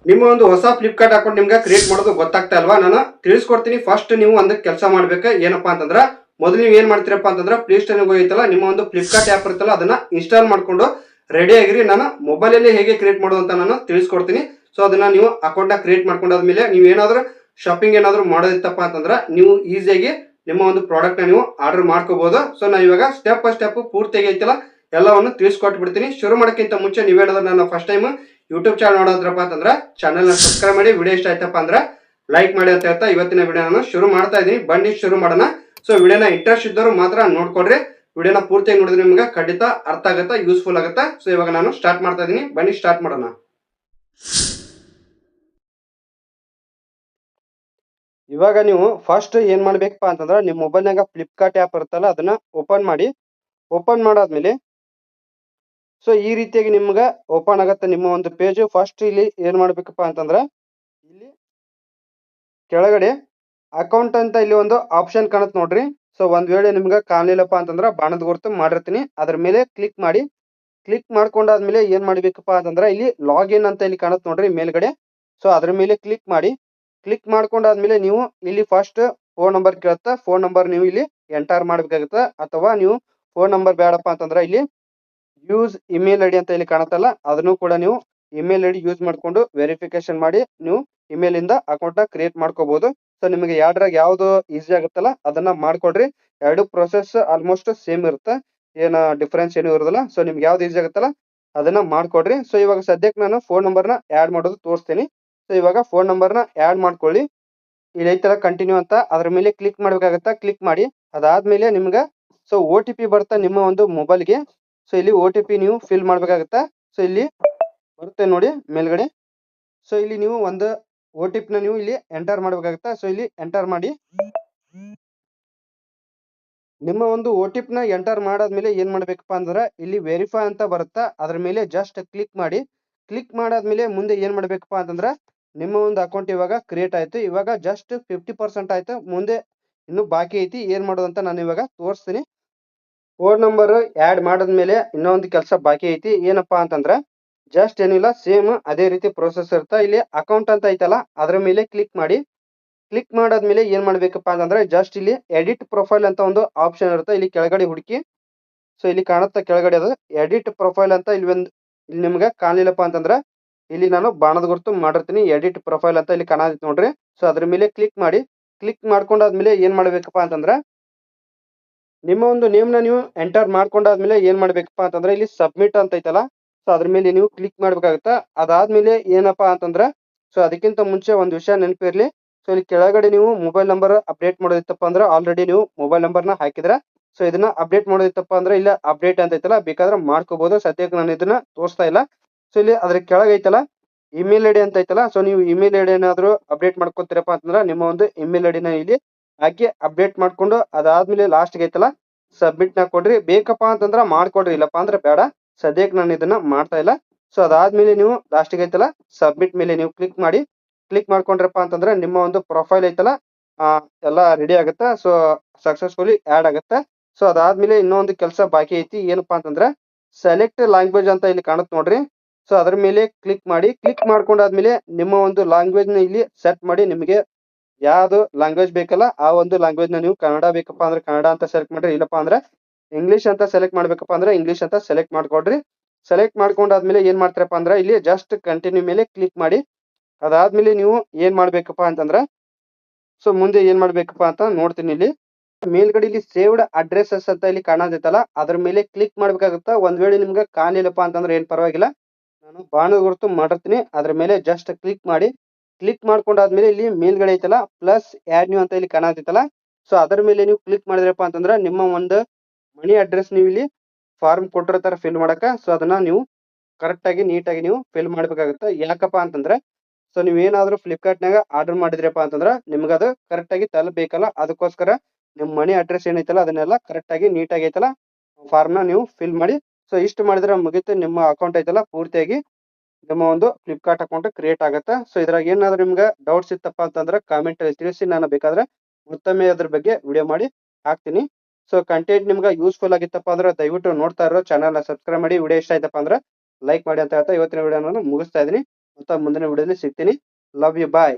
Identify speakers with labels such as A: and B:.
A: ನಿಮ್ಮ ಒಂದು ಹೊಸ ಫ್ಲಿಪ್ಕಾರ್ಟ್ ಅಕೌಂಟ್ ನಿಮ್ಗೆ ಕ್ರಿಯೇಟ್ ಮಾಡೋದು ಗೊತ್ತಾಗ್ತಾ ಅಲ್ವಾ? ನಾನು ತಿಳಿಸ್ಕೊಡ್ತೀನಿ. ಫಸ್ಟ್ ನೀವು ಒಂದು ಕೆಲಸ ಮಾಡ್ಬೇಕು. ಏನಪ್ಪಾ ಅಂತಂದ್ರೆ ಮೊದಲು ನೀವು ಏನ್ ಮಾಡ್ತೀರಪ್ಪ ಅಂತಂದ್ರೆ ಪ್ಲೇ ಸ್ಟೋರ್ ಹೋಗಿತ್ತಲ್ಲ, ನಿಮ್ಮ ಒಂದು ಫ್ಲಿಪ್ಕಾರ್ಟ್ ಆಪ್ ಇರುತ್ತಲ್ಲ, ಅದನ್ನ ಇನ್ಸ್ಟಾಲ್ ಮಾಡ್ಕೊಂಡು ರೆಡಿ ಆಗಿರಿ. ನಾನು ಮೊಬೈಲ್ ಅಲ್ಲಿ ಹೇಗೆ ಕ್ರಿಯೇಟ್ ಮಾಡೋದು ಅಂತ ನಾನು ತಿಳಿಸ್ಕೊಡ್ತೀನಿ. ಸೊ ಅದನ್ನ ನೀವು ಅಕೌಂಟ್ ನ ಕ್ರಿಯೇಟ್ ಮಾಡ್ಕೊಂಡಾದ್ಮೇಲೆ ನೀವು ಏನಾದ್ರು ಶಾಪಿಂಗ್ ಏನಾದ್ರು ಮಾಡೋದಿತ್ತಪ್ಪ ಅಂತಂದ್ರೆ ನೀವು ಈಸಿಯಾಗಿ ನಿಮ್ಮ ಒಂದು ಪ್ರಾಡಕ್ಟ್ ನ ನೀವು ಆರ್ಡರ್ ಮಾಡ್ಕೋಬಹುದು. ಸೊ ನಾನು ಇವಾಗ ಸ್ಟೆಪ್ ಬೈ ಸ್ಟೆಪ್ ಪೂರ್ತಿಯಾಗಿ ಐತಲ್ಲ ಎಲ್ಲವನ್ನು ತಿಳಿಸ್ಕೊಟ್ಬಿಡ್ತೀನಿ. ಶುರು ಮಾಡೋಕ್ಕಿಂತ ಮುಂಚೆ ನೀವೇನಾದ್ರೂ ನಾನು ಫಸ್ಟ್ ಟೈಮ್ ಯೂಟ್ಯೂಬ್ ಚಾನಲ್ ನೋಡೋದ್ರಪ್ಪ ಅಂತಂದ್ರೆ ಚಾನಲ್ ನ ಸಬ್ಸ್ಕ್ರೈಬ್ ಮಾಡಿ, ವಿಡಿಯೋ ಇಷ್ಟ ಆಯ್ತಪ್ಪ ಅಂದ್ರೆ ಲೈಕ್ ಮಾಡಿ ಅಂತ ಹೇಳ್ತಾ ಇವತ್ತಿನ ವಿಡಿಯೋ ನಾನು ಶುರು ಮಾಡ್ತಾ ಇದ್ದೀನಿ. ಬನ್ನಿ ಶುರು ಮಾಡೋಣ. ಸೊ ವಿಡಿಯೋನ ಇಂಟ್ರೆಸ್ಟ್ ಇದ್ದವರು ಮಾತ್ರ ನೋಡ್ಕೊಡ್ರಿ. ವಿಡಿಯೋನ ಪೂರ್ತಿಯಾಗಿ ನೋಡಿದ್ರೆ ನಿಮ್ಗೆ ಖಂಡಿತ ಅರ್ಥ ಆಗುತ್ತಾ, ಯೂಸ್ಫುಲ್ ಆಗುತ್ತೆ. ಸೊ ಇವಾಗ ನಾನು ಸ್ಟಾರ್ಟ್ ಮಾಡ್ತಾ ಇದ್ದೀನಿ. ಬನ್ನಿ ಸ್ಟಾರ್ಟ್ ಮಾಡೋಣ. ಇವಾಗ ನೀವು ಫಸ್ಟ್ ಏನ್ ಮಾಡ್ಬೇಕಪ್ಪ ಅಂತಂದ್ರೆ ನಿಮ್ಮ ಮೊಬೈಲ್ನಾಗ ಫ್ಲಿಪ್ಕಾರ್ಟ್ ಆ್ಯಪ್ ಇರುತ್ತಲ್ಲ, ಅದನ್ನ ಓಪನ್ ಮಾಡಿ. ಓಪನ್ ಮಾಡಾದ್ಮೇಲೆ ಸೊ ಈ ರೀತಿಯಾಗಿ ನಿಮ್ಗೆ ಓಪನ್ ಆಗತ್ತೆ ನಿಮ್ಮ ಒಂದು ಪೇಜ್. ಫಸ್ಟ್ ಇಲ್ಲಿ ಏನ್ ಮಾಡ್ಬೇಕಪ್ಪ ಅಂತಂದ್ರೆ ಇಲ್ಲಿ ಕೆಳಗಡೆ ಅಕೌಂಟ್ ಅಂತ ಇಲ್ಲಿ ಒಂದು ಆಪ್ಷನ್ ಕಾಣುತ್ತೆ ನೋಡ್ರಿ. ಸೊ ಒಂದ್ ವೇಳೆ ನಿಮ್ಗೆ ಕಾಣಲಿಲ್ಲಪ್ಪ ಅಂತಂದ್ರೆ ಬಾಣದ ಗುರುತು ಮಾಡಿರ್ತೀನಿ, ಅದ್ರ ಮೇಲೆ ಕ್ಲಿಕ್ ಮಾಡಿ. ಕ್ಲಿಕ್ ಮಾಡ್ಕೊಂಡಾದ್ಮೇಲೆ ಏನ್ ಮಾಡ್ಬೇಕಪ್ಪ ಅಂತಂದ್ರೆ ಇಲ್ಲಿ ಲಾಗಿನ್ ಅಂತ ಇಲ್ಲಿ ಕಾಣುತ್ತೆ ನೋಡ್ರಿ ಮೇಲ್ಗಡೆ. ಸೊ ಅದ್ರ ಮೇಲೆ ಕ್ಲಿಕ್ ಮಾಡಿ. ಕ್ಲಿಕ್ ಮಾಡ್ಕೊಂಡಾದ್ಮೇಲೆ ನೀವು ಇಲ್ಲಿ ಫಸ್ಟ್ ಫೋನ್ ನಂಬರ್ ಕೇಳುತ್ತಾ, ಫೋನ್ ನಂಬರ್ ನೀವು ಇಲ್ಲಿ ಎಂಟರ್ ಮಾಡ್ಬೇಕಾಗತ್ತೆ. ಅಥವಾ ನೀವು ಫೋನ್ ನಂಬರ್ ಬೇಡಪ್ಪ ಅಂತಂದ್ರೆ ಇಲ್ಲಿ ಯೂಸ್ ಇಮೇಲ್ ಐಡಿ ಅಂತ ಇಲ್ಲಿ ಕಾಣುತ್ತಲ್ಲ, ಅದನ್ನು ಕೂಡ ನೀವು ಇಮೇಲ್ ಐಡಿ ಯೂಸ್ ಮಾಡ್ಕೊಂಡು ವೆರಿಫಿಕೇಶನ್ ಮಾಡಿ ನೀವು ಇಮೇಲ್ ಇಂದ ಅಕೌಂಟ್ ನ ಕ್ರಿಯೇಟ್ ಮಾಡ್ಕೋಬಹುದು. ಸೊ ನಿಮಗೆ ಎರಡರಾಗ ಯಾವ್ದು ಈಸಿ ಆಗುತ್ತಲ್ಲ ಅದನ್ನ ಮಾಡ್ಕೊಡ್ರಿ. ಎರಡು ಪ್ರೊಸೆಸ್ ಆಲ್ಮೋಸ್ಟ್ ಸೇಮ್ ಇರುತ್ತೆ, ಏನ ಡಿಫ್ರೆನ್ಸ್ ಏನು ಇರೋದಿಲ್ಲ. ಸೊ ನಿಮ್ಗೆ ಯಾವ್ದು ಈಸಿ ಆಗುತ್ತಲ್ಲ ಅದನ್ನ ಮಾಡ್ಕೊಡ್ರಿ. ಸೊ ಇವಾಗ ಸದ್ಯಕ್ಕೆ ನಾನು ಫೋನ್ ನಂಬರ್ನ ಆಡ್ ಮಾಡೋದು ತೋರಿಸ್ತೀನಿ. ಸೊ ಇವಾಗ ಫೋನ್ ನಂಬರ್ನ ಆಡ್ ಮಾಡ್ಕೊಳ್ಳಿ. ಇಲ್ಲಿ ಐತಲ್ಲ ಕಂಟಿನ್ಯೂ ಅಂತ, ಅದ್ರ ಮೇಲೆ ಕ್ಲಿಕ್ ಮಾಡ್ಬೇಕಾಗತ್ತಾ, ಕ್ಲಿಕ್ ಮಾಡಿ. ಅದಾದ್ಮೇಲೆ ನಿಮ್ಗೆ ಸೊ ಒ ಟಿ ಪಿ ಬರ್ತಾ ನಿಮ್ಮ ಒಂದು ಮೊಬೈಲ್ಗೆ. ಸೊ ಇಲ್ಲಿ ಒ ಟಿ ಪಿ ನೀವು ಫಿಲ್ ಮಾಡ್ಬೇಕಾಗತ್ತಾ. ಸೊ ಇಲ್ಲಿ ಬರುತ್ತೆ ನೋಡಿ ಮೇಲ್ಗಡೆ. ಸೊ ಇಲ್ಲಿ ನೀವು ಒಂದು ಒ ಟಿ ಪಿ ನ ನೀವು ಇಲ್ಲಿ ಎಂಟರ್ ಮಾಡ್ಬೇಕಾಗತ್ತಾ. ಸೊ ಇಲ್ಲಿ ಎಂಟರ್ ಮಾಡಿ. ನಿಮ್ಮ ಒಂದು ಒ ಟಿ ಪಿ ನ ಎಂಟರ್ ಮಾಡಾದ್ಮೇಲೆ ಏನ್ ಮಾಡ್ಬೇಕಪ್ಪ ಅಂದ್ರೆ ಇಲ್ಲಿ ವೆರಿಫೈ ಅಂತ ಬರುತ್ತಾ, ಅದ್ರ ಮೇಲೆ ಜಸ್ಟ್ ಕ್ಲಿಕ್ ಮಾಡಿ. ಕ್ಲಿಕ್ ಮಾಡಾದ್ಮೇಲೆ ಮುಂದೆ ಏನ್ ಮಾಡ್ಬೇಕಪ್ಪ ಅಂತಂದ್ರೆ ನಿಮ್ಮ ಒಂದು ಅಕೌಂಟ್ ಇವಾಗ ಕ್ರಿಯೇಟ್ ಆಯ್ತು. ಇವಾಗ ಜಸ್ಟ್ 50% ಆಯ್ತು, ಮುಂದೆ ಇನ್ನು ಬಾಕಿ ಐತಿ. ಏನ್ ಮಾಡೋದು ಅಂತ ನಾನು ಇವಾಗ ತೋರಿಸ್ತೀನಿ. ಫೋನ್ ನಂಬರ್ ಆಡ್ ಮಾಡಾದ್ಮೇಲೆ ಇನ್ನೊಂದು ಕೆಲಸ ಬಾಕಿ ಐತಿ. ಏನಪ್ಪಾ ಅಂತಂದ್ರೆ ಜಸ್ಟ್ ಏನಿಲ್ಲ, ಸೇಮ್ ಅದೇ ರೀತಿ ಪ್ರೊಸೆಸ್ ಇರ್ತಾ. ಇಲ್ಲಿ ಅಕೌಂಟ್ ಅಂತ ಐತಲ್ಲ ಅದ್ರ ಮೇಲೆ ಕ್ಲಿಕ್ ಮಾಡಿ. ಕ್ಲಿಕ್ ಮಾಡಾದ್ಮೇಲೆ ಏನ್ ಮಾಡ್ಬೇಕಪ್ಪ ಅಂತಂದ್ರೆ ಜಸ್ಟ್ ಇಲ್ಲಿ ಎಡಿಟ್ ಪ್ರೊಫೈಲ್ ಅಂತ ಒಂದು ಆಪ್ಷನ್ ಇರುತ್ತೆ, ಇಲ್ಲಿ ಕೆಳಗಡೆ ಹುಡುಕಿ. ಸೊ ಇಲ್ಲಿ ಕಾಣುತ್ತಾ ಕೆಳಗಡೆ ಅದು ಎಡಿಟ್ ಪ್ರೊಫೈಲ್ ಅಂತ. ಇಲ್ಲಿ ನಿಮ್ಗೆ ಕಾಣಲಿಲ್ಲಪ್ಪ ಅಂತಂದ್ರೆ ಇಲ್ಲಿ ನಾನು ಬಾಣದ ಗುರುತು ಮಾಡಿರ್ತೀನಿ. ಎಡಿಟ್ ಪ್ರೊಫೈಲ್ ಅಂತ ಇಲ್ಲಿ ಕಾಣತೈತಿ ನೋಡ್ರಿ. ಸೊ ಅದ್ರ ಮೇಲೆ ಕ್ಲಿಕ್ ಮಾಡಿ. ಕ್ಲಿಕ್ ಮಾಡ್ಕೊಂಡಾದ್ಮೇಲೆ ಏನ್ ಮಾಡ್ಬೇಕಪ್ಪ ಅಂತಂದ್ರೆ ನಿಮ್ಮ ಒಂದು ನೇಮ್ ನ ನೀವು ಎಂಟರ್ ಮಾಡ್ಕೊಂಡಾದ್ಮೇಲೆ ಏನ್ ಮಾಡ್ಬೇಕಪ್ಪ ಅಂತಂದ್ರೆ ಇಲ್ಲಿ ಸಬ್ಮಿಟ್ ಅಂತ ಐತಲ್ಲ, ಸೊ ಅದ್ರ ಮೇಲೆ ನೀವು ಕ್ಲಿಕ್ ಮಾಡ್ಬೇಕಾಗತ್ತಾ. ಅದಾದ್ಮೇಲೆ ಏನಪ್ಪಾ ಅಂತಂದ್ರೆ ಸೊ ಅದಕ್ಕಿಂತ ಮುಂಚೆ ಒಂದು ವಿಷಯ ನೆನಪಿರ್ಲಿ. ಸೊ ಇಲ್ಲಿ ಕೆಳಗಡೆ ನೀವು ಮೊಬೈಲ್ ನಂಬರ್ ಅಪ್ಡೇಟ್ ಮಾಡೋದಿತ್ತಪ್ಪ ಅಂದ್ರೆ ಆಲ್ರೆಡಿ ನೀವು ಮೊಬೈಲ್ ನಂಬರ್ ನ ಹಾಕಿದ್ರ. ಸೊ ಇದನ್ನ ಅಪ್ಡೇಟ್ ಮಾಡೋದಿತ್ತಪ್ಪ ಅಂದ್ರೆ ಇಲ್ಲ ಅಪ್ಡೇಟ್ ಅಂತ ಐತಲ್ಲ, ಬೇಕಾದ್ರೆ ಮಾಡ್ಕೋಬಹುದು. ಸದ್ಯಕ್ಕೆ ನಾನು ಇದನ್ನ ತೋರಿಸ್ತಾ ಇಲ್ಲ. ಸೊ ಇಲ್ಲಿ ಅದ್ರ ಕೆಳಗೆ ಐತಲ್ಲ ಇಮೇಲ್ ಐಡಿ ಅಂತ ಐತಲ್ಲ, ಸೊ ನೀವು ಇಮೇಲ್ ಐಡಿ ಏನಾದ್ರು ಅಪ್ಡೇಟ್ ಮಾಡ್ಕೊತೀರಪ್ಪ ಅಂತಂದ್ರೆ ನಿಮ್ಮ ಒಂದು ಇಮೇಲ್ ಐಡಿನ ಇಲ್ಲಿ ಹಾಕಿ ಅಪ್ಡೇಟ್ ಮಾಡ್ಕೊಂಡು ಅದಾದ್ಮೇಲೆ ಲಾಸ್ಟ್ ಐತಲ್ಲ ಸಬ್ಮಿಟ್ ನ ಕೊಡ್ರಿ. ಬೇಕಪ್ಪ ಅಂತಂದ್ರ ಮಾಡ್ಕೊಡ್ರಿ, ಇಲ್ಲಪ್ಪ ಅಂದ್ರೆ ಬೇಡ. ಸದ್ಯಕ್ಕೆ ನಾನು ಇದನ್ನ ಮಾಡ್ತಾ ಇಲ್ಲ. ಸೊ ಅದಾದ್ಮೇಲೆ ನೀವು ಲಾಸ್ಟ್ ಐತಲ್ಲ ಸಬ್ಮಿಟ್ ಮೇಲೆ ನೀವು ಕ್ಲಿಕ್ ಮಾಡಿ. ಕ್ಲಿಕ್ ಮಾಡ್ಕೊಂಡ್ರಪ್ಪ ಅಂತಂದ್ರೆ ನಿಮ್ಮ ಒಂದು ಪ್ರೊಫೈಲ್ ಐತಲ್ಲ ಎಲ್ಲ ರೆಡಿ ಆಗುತ್ತೆ. ಸೊ ಸಕ್ಸಸ್ಫುಲಿ ಆಡ್ ಆಗುತ್ತೆ. ಸೊ ಅದಾದ್ಮೇಲೆ ಇನ್ನೊಂದು ಕೆಲಸ ಬಾಕಿ ಐತಿ. ಏನಪ್ಪಾ ಅಂತಂದ್ರೆ ಸೆಲೆಕ್ಟ್ ಲ್ಯಾಂಗ್ವೇಜ್ ಅಂತ ಇಲ್ಲಿ ಕಾಣುತ್ತೆ ನೋಡ್ರಿ. ಸೊ ಅದ್ರ ಮೇಲೆ ಕ್ಲಿಕ್ ಮಾಡಿ. ಕ್ಲಿಕ್ ಮಾಡ್ಕೊಂಡಾದ್ಮೇಲೆ ನಿಮ್ಮ ಒಂದು ಲ್ಯಾಂಗ್ವೇಜ್ ನ ಇಲ್ಲಿ ಸೆಟ್ ಮಾಡಿ. ನಿಮಗೆ ಯಾವ್ದು ಲ್ಯಾಂಗ್ವೇಜ್ ಬೇಕಲ್ಲ ಆ ಒಂದು ಲ್ಯಾಂಗ್ವೇಜ್ ನ ನೀವು ಕನ್ನಡ ಬೇಕಪ್ಪ ಅಂದ್ರೆ ಕನ್ನಡ ಅಂತ ಸೆಲೆಕ್ಟ್ ಮಾಡ್ರಿ, ಇಲ್ಲಪ್ಪ ಅಂದ್ರೆ ಇಂಗ್ಲಿಷ್ ಅಂತ ಸೆಲೆಕ್ಟ್ ಮಾಡ್ಬೇಕಪ್ಪ ಅಂದ್ರೆ ಇಂಗ್ಲಿಷ್ ಅಂತ ಸೆಲೆಕ್ಟ್ ಮಾಡ್ಕೊಡ್ರಿ. ಸೆಲೆಕ್ಟ್ ಮಾಡ್ಕೊಂಡಾದ್ಮೇಲೆ ಏನ್ ಮಾಡ್ತಾರಪ್ಪ ಅಂದ್ರೆ ಇಲ್ಲಿ ಜಸ್ಟ್ ಕಂಟಿನ್ಯೂ ಮೇಲೆ ಕ್ಲಿಕ್ ಮಾಡಿ. ಅದಾದ್ಮೇಲೆ ನೀವು ಏನ್ ಮಾಡ್ಬೇಕಪ್ಪ ಅಂತಂದ್ರೆ ಸೊ ಮುಂದೆ ಏನ್ ಮಾಡ್ಬೇಕಪ್ಪ ಅಂತ ನೋಡ್ತೀನಿ. ಇಲ್ಲಿ ಮೇಲ್ಗಡೆ ಇಲ್ಲಿ ಸೇವ್ಡ್ ಅಡ್ರೆಸಸ್ ಅಂತ ಇಲ್ಲಿ ಕಾಣತೈತಲ್ಲ ಅದ್ರ ಮೇಲೆ ಕ್ಲಿಕ್ ಮಾಡ್ಬೇಕಾಗುತ್ತಾ. ಒಂದ್ ವೇಳೆ ನಿಮ್ಗೆ ಕಾಣಿಲ್ಲಪ್ಪ ಅಂತಂದ್ರೆ ಏನ್ ಪರವಾಗಿಲ್ಲ, ನಾನು ಬಾಣದ ಗುರುತು ಮಾಡಿರ್ತೀನಿ, ಅದ್ರ ಮೇಲೆ ಜಸ್ಟ್ ಕ್ಲಿಕ್ ಮಾಡಿ. ಕ್ಲಿಕ್ ಮಾಡ್ಕೊಂಡಾದ್ಮೇಲೆ ಇಲ್ಲಿ ಮೇಲ್ಗಡೆ ಐತಲ್ಲ ಪ್ಲಸ್ ಆಡ್ ನ್ಯೂ ಅಂತ ಇಲ್ಲಿ ಕಾಣತೈತಲ್ಲ, ಸೊ ಅದರ ಮೇಲೆ ನೀವು ಕ್ಲಿಕ್ ಮಾಡಿದ್ರಪ್ಪ ಅಂತಂದ್ರೆ ನಿಮ್ಮ ಒಂದು ಮನಿ ಅಡ್ರೆಸ್ ನೀವು ಇಲ್ಲಿ ಫಾರ್ಮ್ ಕೊಟ್ಟಿರ್ತಾರ ಫಿಲ್ ಮಾಡಕ. ಸೊ ಅದನ್ನ ನೀವು ಕರೆಕ್ಟ್ ಆಗಿ ನೀಟಾಗಿ ನೀವು ಫಿಲ್ ಮಾಡ್ಬೇಕಾಗುತ್ತೆ. ಯಾಕಪ್ಪ ಅಂತಂದ್ರೆ ಸೊ ನೀವ್ ಏನಾದ್ರು ಫ್ಲಿಪ್ಕಾರ್ಟ್ ನಾಗ ಆರ್ಡರ್ ಮಾಡಿದ್ರಪ್ಪ ಅಂತಂದ್ರ ನಿಮ್ಗೆ ಅದು ಕರೆಕ್ಟ್ ಆಗಿ ತಲುಪಬೇಕಲ್ಲ, ಅದಕ್ಕೋಸ್ಕರ ನಿಮ್ ಮನಿ ಅಡ್ರೆಸ್ ಏನೈತಲ್ಲ ಅದನ್ನೆಲ್ಲ ಕರೆಕ್ಟ್ ಆಗಿ ನೀಟಾಗಿ ಐತಲ್ಲ ಫಾರ್ಮ್ ನ ನೀವು ಫಿಲ್ ಮಾಡಿ. ಸೊ ಇಷ್ಟು ಮಾಡಿದ್ರೆ ಮುಗಿತು, ನಿಮ್ಮ ಅಕೌಂಟ್ ಐತಲ್ಲ ಪೂರ್ತಿಯಾಗಿ ನಿಮ್ಮ ಒಂದು ಫ್ಲಿಪ್ಕಾರ್ಟ್ ಅಕೌಂಟ್ ಕ್ರಿಯೇಟ್ ಆಗುತ್ತೆ. ಸೊ ಇದ್ರಾಗ ಏನಾದ್ರು ನಿಮ್ಗೆ ಡೌಟ್ಸ್ ಇತ್ತಪ್ಪ ಅಂತಂದ್ರೆ ಕಾಮೆಂಟ್ ಅಲ್ಲಿ ತಿಳಿಸಿ, ನಾನು ಬೇಕಾದ್ರೆ ಮತ್ತೊಮ್ಮೆ ಅದ್ರ ಬಗ್ಗೆ ವಿಡಿಯೋ ಮಾಡಿ ಹಾಕ್ತೀನಿ. ಸೊ ಕಂಟೆಂಟ್ ನಿಮ್ಗೆ ಯೂಸ್ಫುಲ್ ಆಗಿತ್ತಪ್ಪ ಅಂದ್ರೆ ದಯವಿಟ್ಟು ನೋಡ್ತಾ ಇರೋ ಚಾನಲ್ ನ ಸಬ್ಸ್ಕ್ರೈಬ್ ಮಾಡಿ. ವಿಡಿಯೋ ಇಷ್ಟ ಆಯ್ತಪ್ಪ ಅಂದ್ರೆ ಲೈಕ್ ಮಾಡಿ ಅಂತ ಹೇಳ್ತಾ ಇವತ್ತಿನ ವಿಡಿಯೋ ನಾನು ಮುಗಿಸ್ತಾ ಇದೀನಿ. ಮತ್ತೆ ಮುಂದಿನ ವಿಡಿಯೋದಲ್ಲಿ ಸಿಗ್ತೀನಿ. Love you bye.